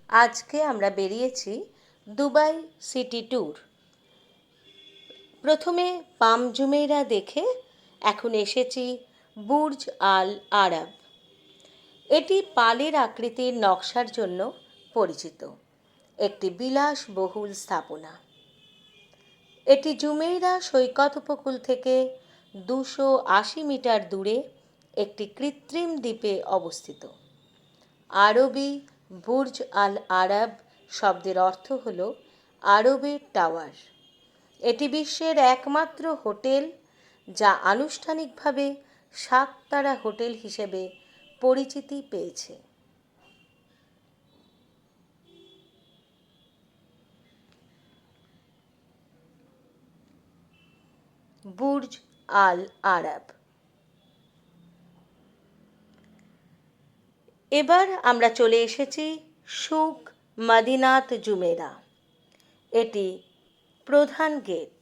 আজকে আমরা বেরিয়েছি দুবাই সিটি ট্যুর। প্রথমে পাম জুমেইরা দেখে এখন এসেছি বুর্জ আল আরব। এটি পালের আকৃতির নকশার জন্য পরিচিত একটি বিলাসবহুল স্থাপনা। এটি জুমেইরা সৈকত উপকূল থেকে 280 মিটার দূরে একটি কৃত্রিম দ্বীপে অবস্থিত। আরবি বুর্জ আল আরব শব্দের অর্থ হল আরবের টাওয়ার। এটি বিশ্বের একমাত্র হোটেল যা আনুষ্ঠানিকভাবে 7 তারা হোটেল হিসেবে পরিচিতি পেয়েছে। বুর্জ আল আরব। এবার আমরা চলে এসেছি সুক মদিনাত জুমেরা। এটি প্রধান গেট।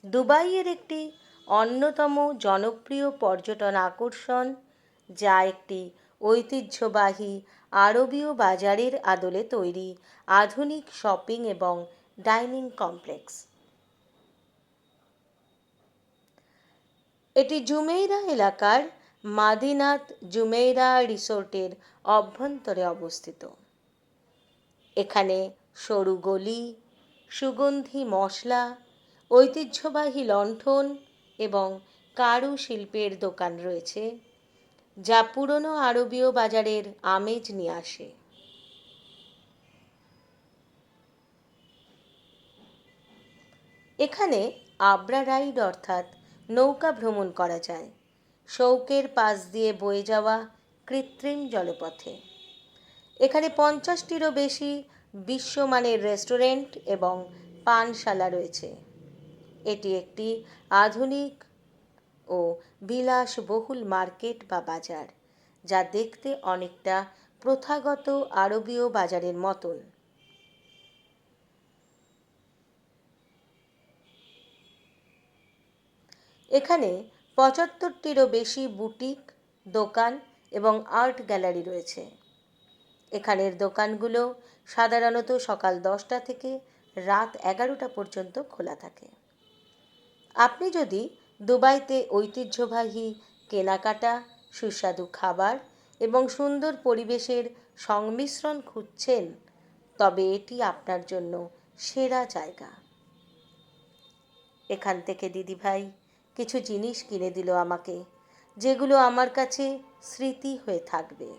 দুবাইয়ের একটি অন্যতম জনপ্রিয় পর্যটন আকর্ষণ, যা একটি ঐতিহ্যবাহী আরবীয় বাজারের আদলে তৈরি আধুনিক শপিং এবং ডাইনিং কমপ্লেক্স। এটি জুমেইরা এলাকার মাদিনাত জুমেইরা রিসোর্টের অভ্যন্তরে অবস্থিত। এখানে সরু গলি, সুগন্ধি মশলা, ঐতিহ্যবাহী লণ্ঠন এবং কারুশিল্পের দোকান রয়েছে, যা পুরনো আরবীয় বাজারের আমেজ নিয়ে আসে। এখানে আবরা রাইড অর্থাৎ নৌকা ভ্রমণ করা যায় শৌকের পাশ দিয়ে বয়ে যাওয়া কৃত্রিম জলপথে। এখানে 50টিরও বেশি বিশ্বমানের রেস্টুরেন্ট এবং পানশালা রয়েছে। এটি একটি আধুনিক ও বিলাসবহুল মার্কেট বা বাজার, যা দেখতে অনেকটা প্রথাগত আরবীয় বাজারের মতন। এখানে 75টিরও বেশি বুটিক, দোকান এবং আর্ট গ্যালারি রয়েছে। এখানের দোকানগুলো সাধারণত সকাল 10টা থেকে রাত 11টা পর্যন্ত খোলা থাকে। আপনি যদি দুবাইতে ঐতিহ্যবাহী কেনাকাটা, সুস্বাদু খাবার এবং সুন্দর পরিবেশের সংমিশ্রণ খুঁজছেন, তবে এটি আপনার জন্য সেরা জায়গা। এখান থেকে দিদিভাই কিছু জিনিস কিনে দিল আমাকে, যেগুলো আমার কাছে স্মৃতি হয়ে থাকবে।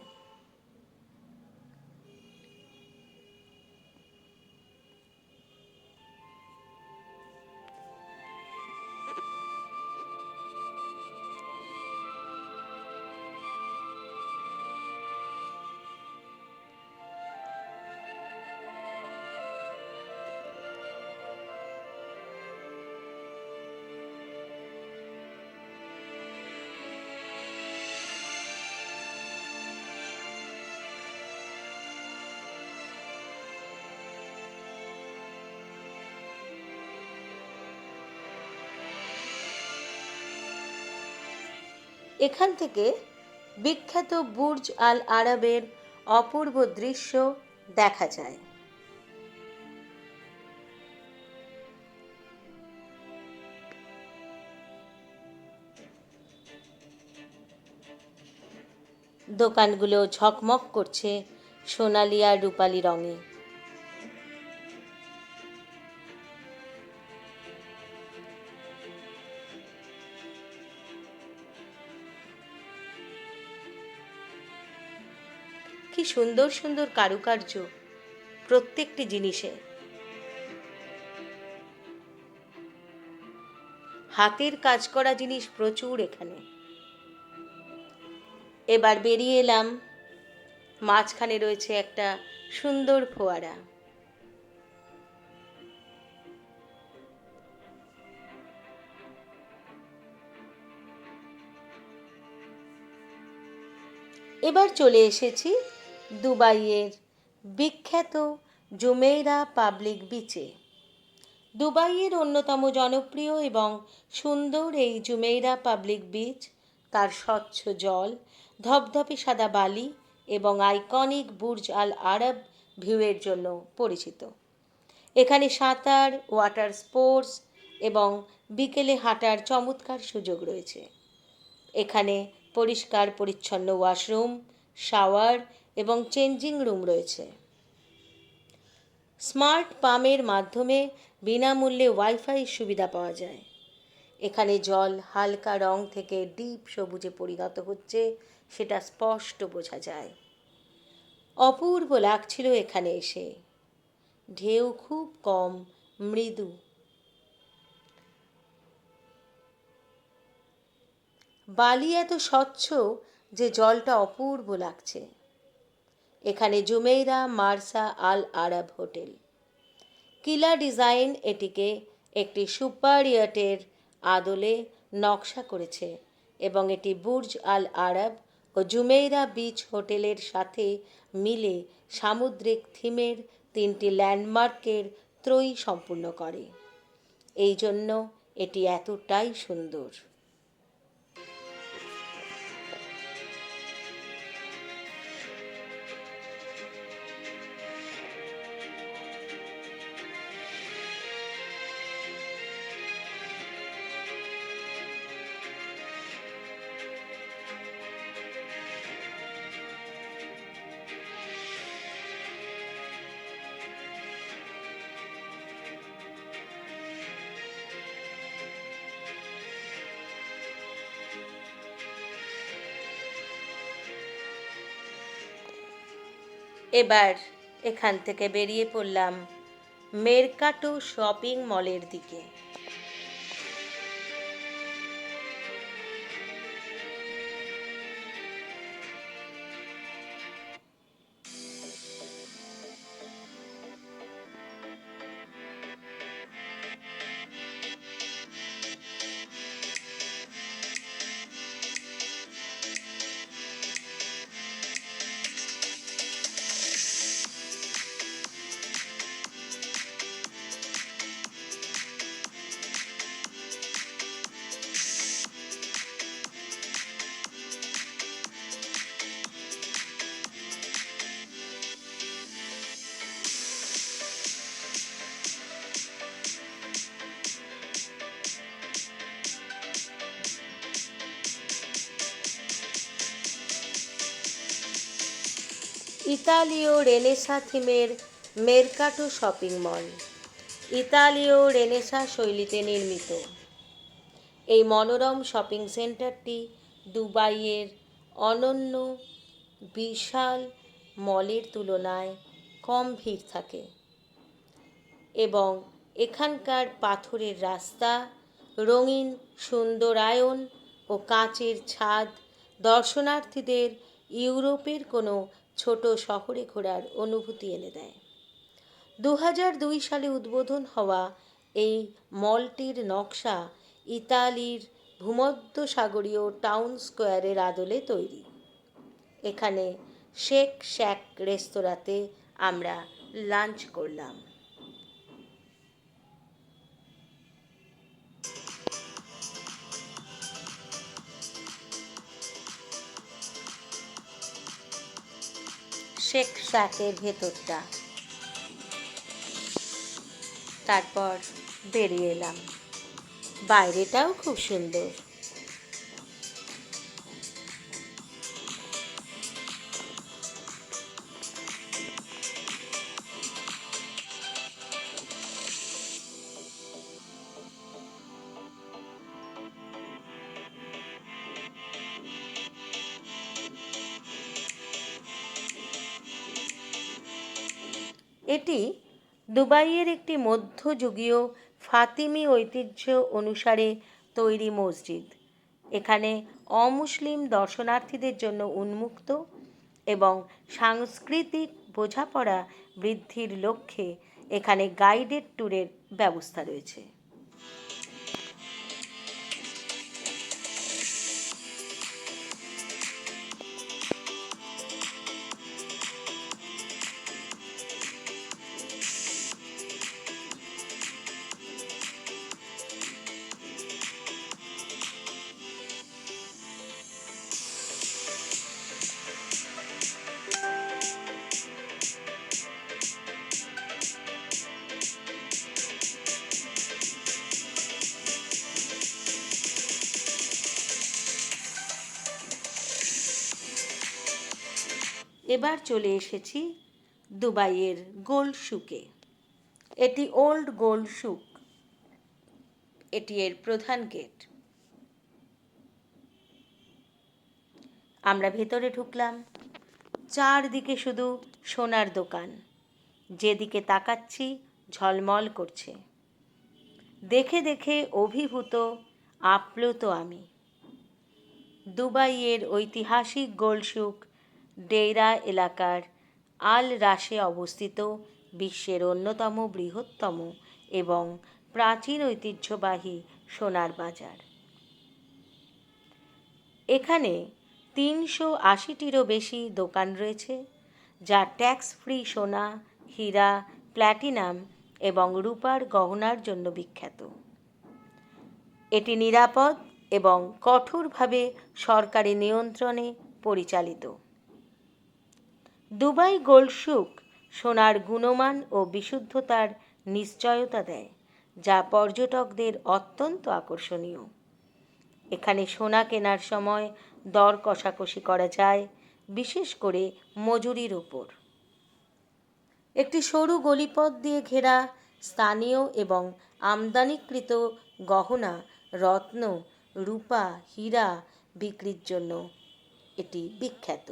এখান থেকে বিখ্যাত বুর্জ আল আরবের অপূর্ব দৃশ্য দেখা যায়। দোকানগুলো ঝকমক করছে সোনালি আর রূপালি রঙে। কি সুন্দর সুন্দর কারুকার্য প্রত্যেকটি জিনিসে। হাতের কাজ করা জিনিস প্রচুর এখানে। এবার বেরিয়ে এলাম, মাঝখানে রয়েছে একটা সুন্দর ফোয়ারা। এবার চলে এসেছি দুবাইয়ের বিখ্যাত জুমেইরা পাবলিক বিচে। দুবাইয়ের অন্যতম জনপ্রিয় এবং সুন্দর এই জুমেইরা পাবলিক বিচ তার স্বচ্ছ জল, ধপধপে সাদা বালি এবং আইকনিক বুর্জ আল আরব ভিউয়ের জন্য পরিচিত। এখানে সাঁতার, ওয়াটার স্পোর্টস এবং বিকেলে হাঁটার চমৎকার সুযোগ রয়েছে। এখানে পরিষ্কার পরিচ্ছন্ন ওয়াশরুম, শাওয়ার এবং চেঞ্জিং রুম রয়েছে। স্মার্ট পাম্পের মাধ্যমে বিনামূল্যে ওয়াইফাই সুবিধা পাওয়া যায়। এখানে জল হালকা রং থেকে ডিপ সবুজে পরিণত হচ্ছে, সেটা স্পষ্ট বোঝা যায়। অপূর্ব লাগছিল এখানে এসে। ঢেউ খুব কম, মৃদু। বালি এত স্বচ্ছ যে জলটা অপূর্ব লাগছে। এখানে জুমেইরা মার্সা আল আরব হোটেল। কিলা ডিজাইন এটিকে একটি সুপার ইয়টের আদলে নকশা করেছে এবং এটি বুর্জ আল আরব ও জুমেইরা বিচ হোটেলের সাথে মিলে সামুদ্রিক থিমের তিনটি ল্যান্ডমার্কের ত্রয়ী সম্পূর্ণ করে। এই জন্য এটি এতটাই সুন্দর। এবার এখান থেকে বেরিয়ে পড়লাম মেরকাটো শপিং মলের দিকে। ইতালীয় রেনেসাঁ থিমের মেরকাটো শপিং মল ইতালীয় রেনেসাঁ শৈলীতে নির্মিত। এই মনোরম শপিং সেন্টারটি দুবাইয়ের অনন্য বিশাল মলের তুলনায় কম ভিড় থাকে এবং এখানকার পাথরের রাস্তা, রঙিন সুন্দরায়ন ও কাচের ছাদ দর্শনার্থীদের ইউরোপের কোনো ছোট শহরে ঘোরার অনুভূতি এনে দেয়। 2002 সালে উদ্বোধন হওয়া এই মলটির নকশা ইতালির ভূমধ্যসাগরীয় টাউন স্কোয়ারের আদলে তৈরি। এখানে শেক শ্যাক রেস্তোরাঁতে আমরা লাঞ্চ করলাম। শেক শ্যাকের ভেতরটা, তারপর বেরিয়ে এলাম। বাইরেটাও খুব সুন্দর। এটি দুবাইয়ের একটি মধ্যযুগীয় ফাতিমি ঐতিহ্য অনুসারে তৈরি মসজিদ। এখানে অমুসলিম দর্শনার্থীদের জন্য উন্মুক্ত এবং সাংস্কৃতিক বোঝাপড়া বৃদ্ধির লক্ষ্যে এখানে গাইডেড ট্যুরের ব্যবস্থা রয়েছে। এবার চলে এসেছি দুবাইয়ের গোল্ড শুকে। এটি ওল্ড গোল্ড শুক, এটি এর প্রধান গেট। আমরা ভেতরে ঢুকলাম, চারদিকে শুধু সোনার দোকান, যেদিকে তাকাচ্ছি ঝলমল করছে। দেখে দেখে অভিভূত আপ্লুত আমি। দুবাইয়ের ঐতিহাসিক গোল্ড শুক ডেইরা এলাকার আল রাশে অবস্থিত বিশ্বের অন্যতম বৃহত্তম এবং প্রাচীন ঐতিহ্যবাহী সোনার বাজার। এখানে 380টিরও বেশি দোকান রয়েছে, যা ট্যাক্স ফ্রি সোনা, হীরা, প্ল্যাটিনাম এবং রূপার গহনার জন্য বিখ্যাত। এটি নিরাপদ এবং কঠোরভাবে সরকারি নিয়ন্ত্রণে পরিচালিত। দুবাই গোল্ড শুক সোনার গুণমান ও বিশুদ্ধতার নিশ্চয়তা দেয়, যা পর্যটকদের অত্যন্ত আকর্ষণীয়। এখানে সোনা কেনার সময় দর কষাকষি করা যায়, বিশেষ করে মজুরির ওপর। একটি সরু গলিপথ দিয়ে ঘেরা স্থানীয় এবং আমদানিকৃত গহনা, রত্ন, রূপা, হীরা বিক্রির জন্য এটি বিখ্যাত।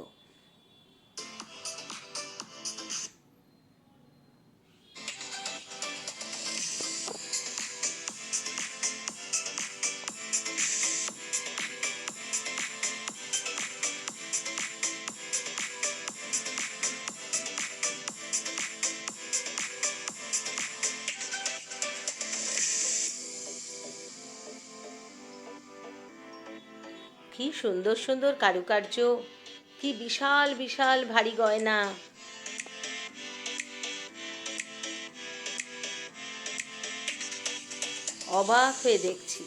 কি সুন্দর সুন্দর কারুকার্য, কি বিশাল বিশাল ভারী গয়না। অবাক হয়ে দেখছি।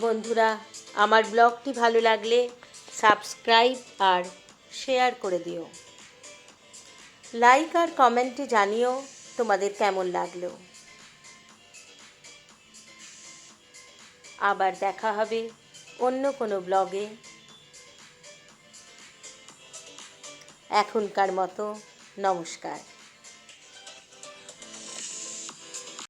বন্ধুরা, আমার ব্লগটি ভালো লাগলে সাবস্ক্রাইব আর শেয়ার করে দিও। লাইক আর কমেন্টে জানিও তোমাদের কেমন লাগলো। আবার দেখা হবে অন্য কোনো ব্লগে। এখনকার মতো নমস্কার।